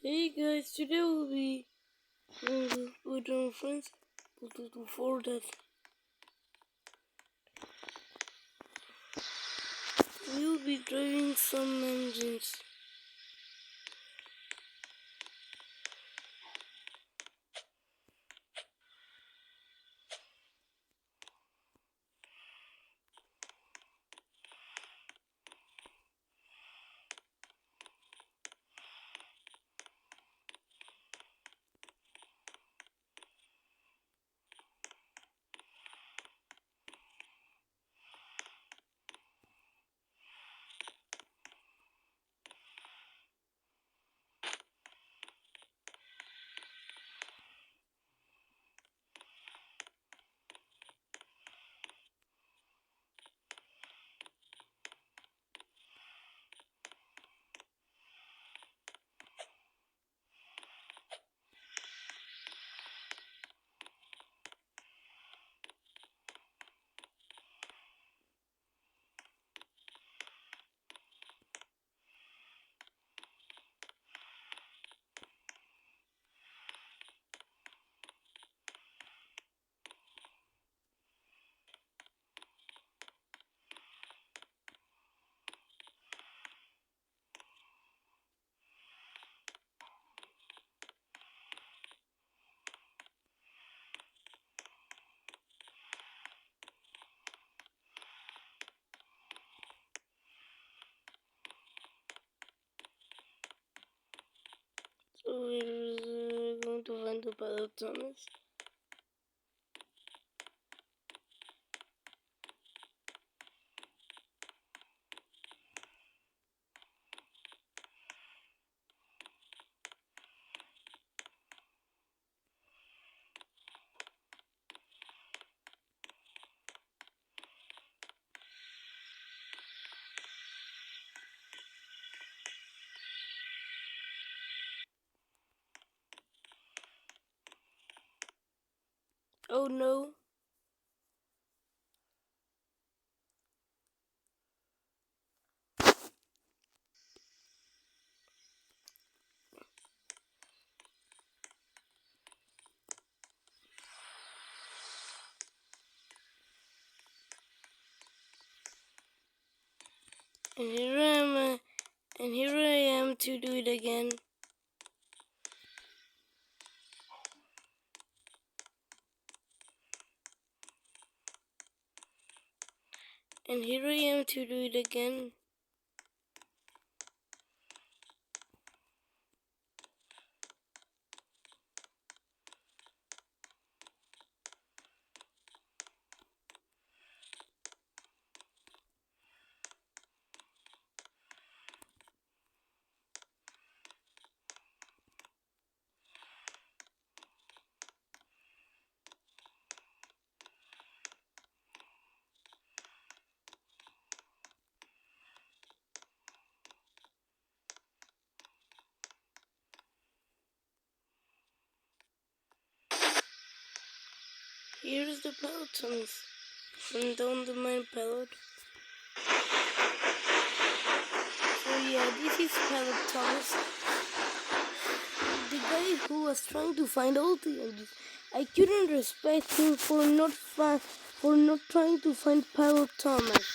Hey guys, today we'll be with our friends. Before that, we'll be driving some engines. So we're going to find the pilot Thomas. Oh no. And here I am to do it again. And here I am to do it again. Here's the pilot Thomas. And down the main pilot. So yeah, this is pilot Thomas. The guy who was trying to find all the engines. I couldn't respect him for not trying to find Pilot Thomas.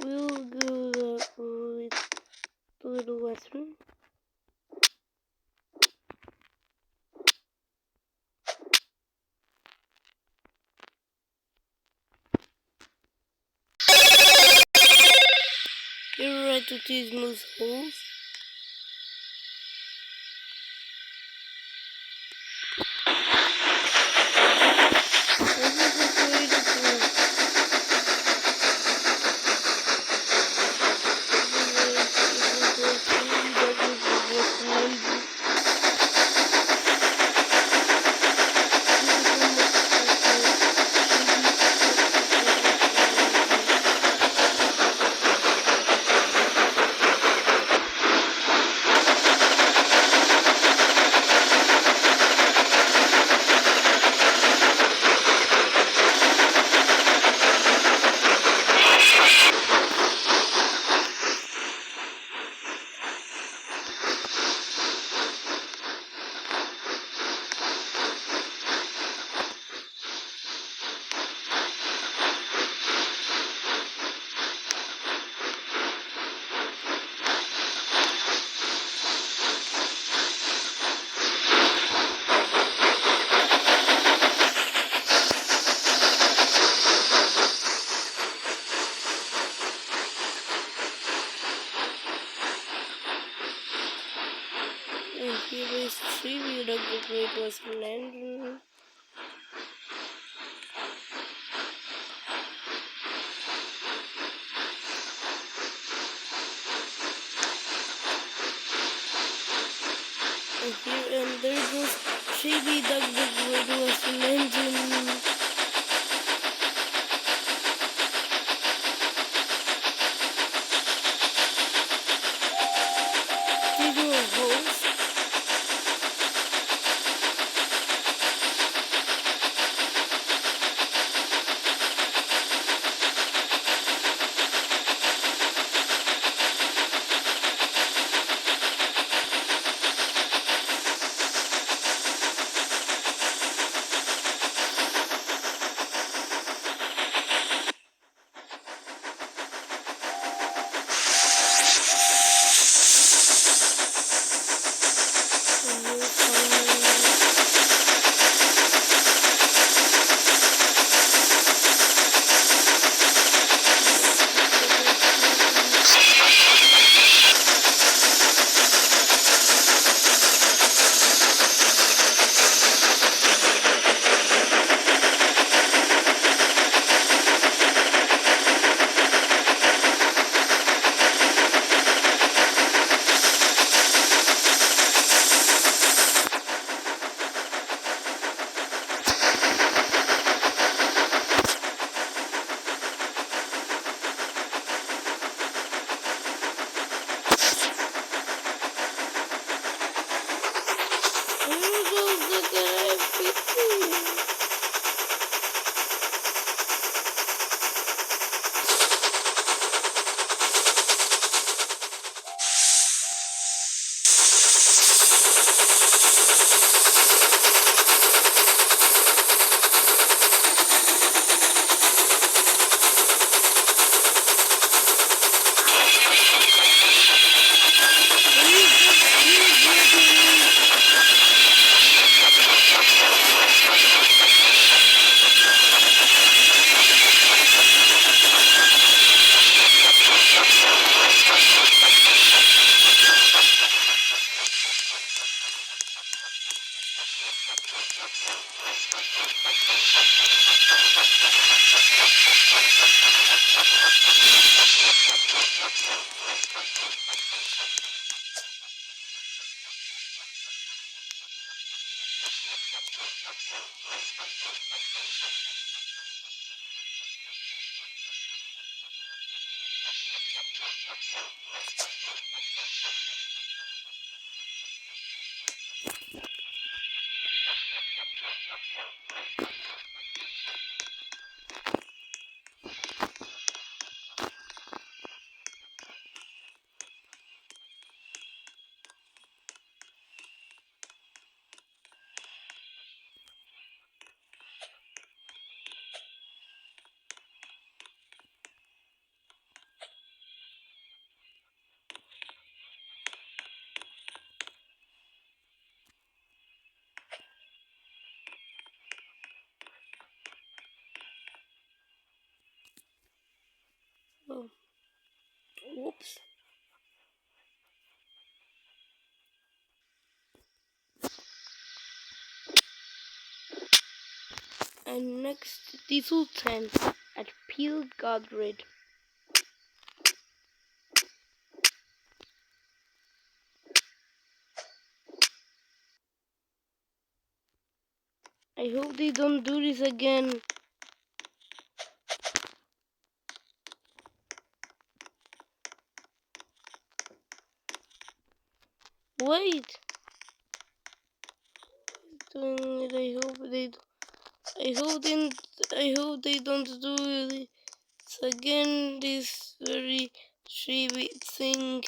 We'll go the little western. You're right to these most holes. And here is 3 of the Great Western Engine. And there goes Shady Dog the Great Western Engine. These more holes. And next, Diesel 10 at Peel Godred. I hope they don't do this again. Wait. Doing it. I hope they. I hope they don't do it again. This very shabby thing.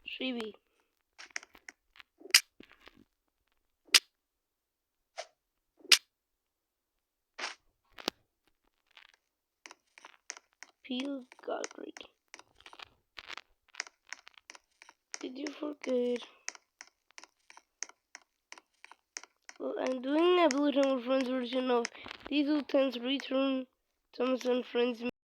Shabby. Peel Godred. Did you forget? Well, I'm doing a Bullet Friends version of Diesel 10's Return Thomas and Friends